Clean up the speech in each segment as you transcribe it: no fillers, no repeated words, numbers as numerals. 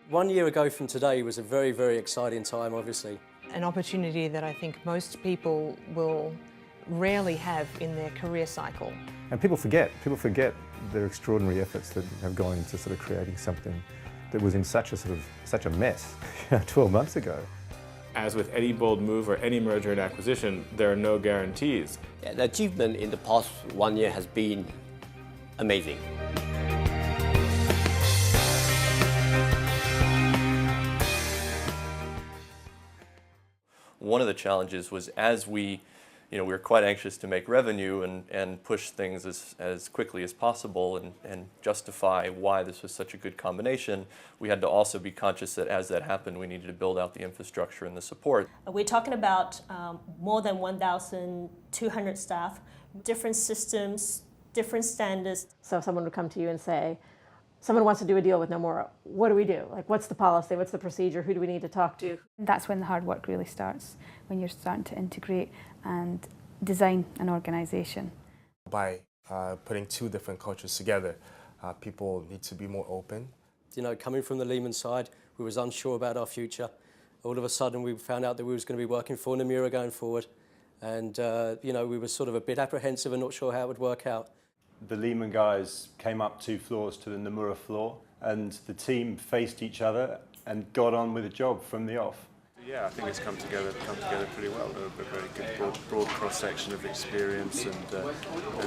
1 year ago from today was a very, very exciting time, obviously. An opportunity that I think most people will rarely have in their career cycle. And people forget their extraordinary efforts that have gone into sort of creating something that was in such a mess 12 months ago. As with any bold move or any merger and acquisition, there are no guarantees. Yeah, the achievement in the past 1 year has been amazing. One of the challenges was as we were quite anxious to make revenue and push things as quickly as possible and justify why this was such a good combination. We had to also be conscious that as that happened, we needed to build out the infrastructure and the support. We're talking about more than 1,200 staff, different systems, different standards. So if someone would come to you and say, someone wants to do a deal with Nomura, what do we do? Like, what's the policy? What's the procedure? Who do we need to talk to? That's when the hard work really starts, when you're starting to integrate and design an organisation. By putting two different cultures together, people need to be more open. You know, coming from the Lehman side, we was unsure about our future. All of a sudden, we found out that we was going to be working for Nomura going forward. And, we were sort of a bit apprehensive and not sure how it would work out. The Lehman guys came up 2 floors to the Nomura floor, and the team faced each other and got on with the job from the off. Yeah, I think it's come together pretty well. A very good broad cross-section of experience and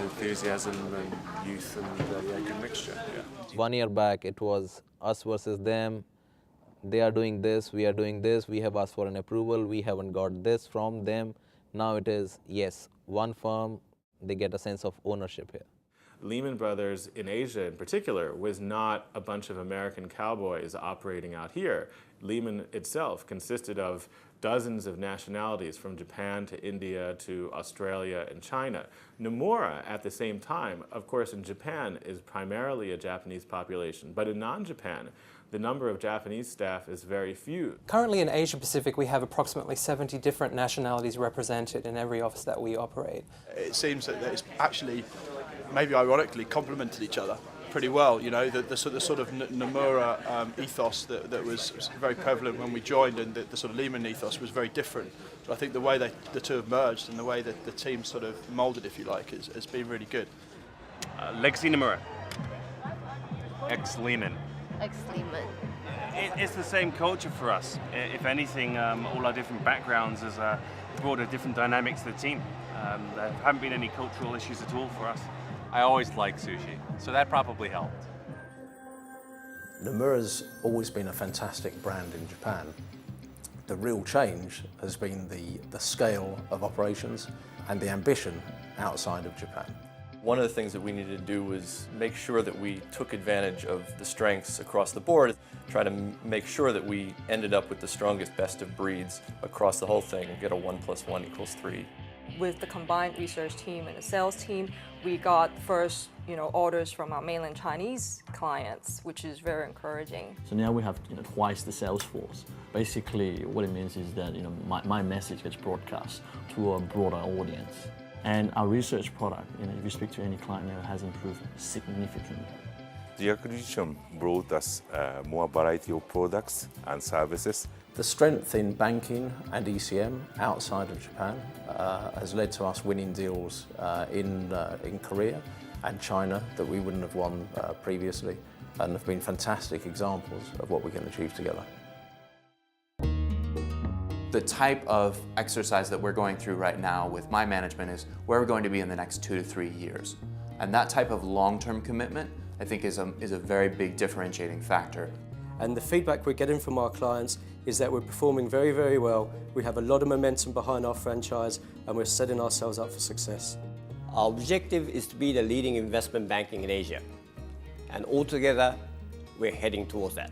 enthusiasm and youth and good mixture. Yeah. 1 year back, it was us versus them. They are doing this, we are doing this. We have asked for an approval. We haven't got this from them. Now it is, yes, one firm. They get a sense of ownership here. Lehman Brothers in Asia in particular was not a bunch of American cowboys operating out here. Lehman itself consisted of dozens of nationalities from Japan to India to Australia and China. Nomura at the same time, of course in Japan, is primarily a Japanese population, but in non-Japan, the number of Japanese staff is very few. Currently in Asia Pacific, we have approximately 70 different nationalities represented in every office that we operate. It seems that it's actually, maybe ironically, complemented each other pretty well. You know, the sort of Nomura ethos that was very prevalent when we joined, and the sort of Lehman ethos was very different. So I think the way the two have merged and the way that the team sort of moulded, if you like, has been really good. Legacy Nomura. Ex-Lehman. Ex-Lehman. It's the same culture for us. If anything, all our different backgrounds has brought a different dynamics to the team. There haven't been any cultural issues at all for us. I always liked sushi, so that probably helped. Nomura's always been a fantastic brand in Japan. The real change has been the scale of operations and the ambition outside of Japan. One of the things that we needed to do was make sure that we took advantage of the strengths across the board, try to make sure that we ended up with the strongest best of breeds across the whole thing and get a 1 + 1 = 3. With the combined research team and the sales team, we got first, orders from our mainland Chinese clients, which is very encouraging. So now we have, twice the sales force. Basically, what it means is that, my message gets broadcast to a broader audience. And our research product, if you speak to any client now, has improved significantly. The acquisition brought us more variety of products and services. The strength in banking and ECM outside of Japan has led to us winning deals in Korea and China that we wouldn't have won previously, and have been fantastic examples of what we can achieve together. The type of exercise that we're going through right now with my management is where we're going to be in the next 2 to 3 years. And that type of long-term commitment, I think, is a very big differentiating factor. And the feedback we're getting from our clients is that we're performing very, very well. We have a lot of momentum behind our franchise, and we're setting ourselves up for success. Our objective is to be the leading investment banking in Asia. And altogether, we're heading towards that.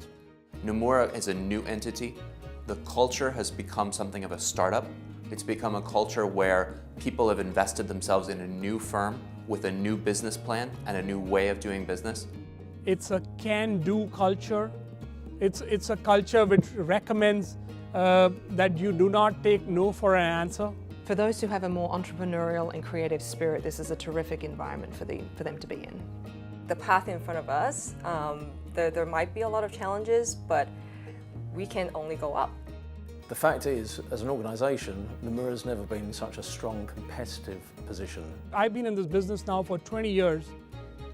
Nomura is a new entity. The culture has become something of a startup. It's become a culture where people have invested themselves in a new firm with a new business plan and a new way of doing business. It's a can-do culture. It's a culture which recommends that you do not take no for an answer. For those who have a more entrepreneurial and creative spirit, this is a terrific environment for them to be in. The path in front of us, there might be a lot of challenges, but we can only go up. The fact is, as an organisation, Nomura's never been in such a strong competitive position. I've been in this business now for 20 years.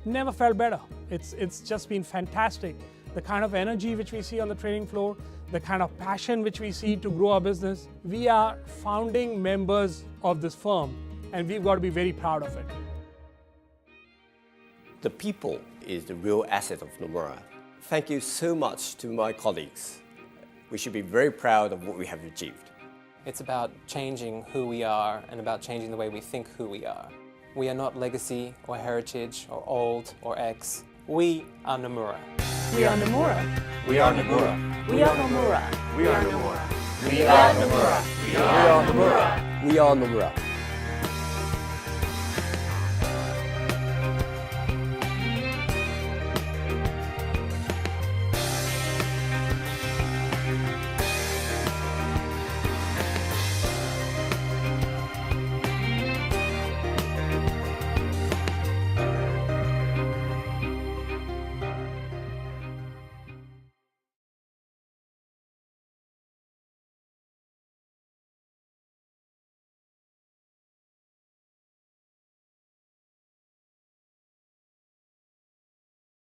Never felt better. It's just been fantastic. The kind of energy which we see on the trading floor, the kind of passion which we see to grow our business. We are founding members of this firm, and we've got to be very proud of it. The people is the real asset of Nomura. Thank you so much to my colleagues. We should be very proud of what we have achieved. It's about changing who we are and about changing the way we think who we are. We are not legacy or heritage or old or ex. We are Nomura. We are Nomura. We are Nomura. We are Nomura. We are Nomura. We are Nomura. We are Nomura. We are Nomura.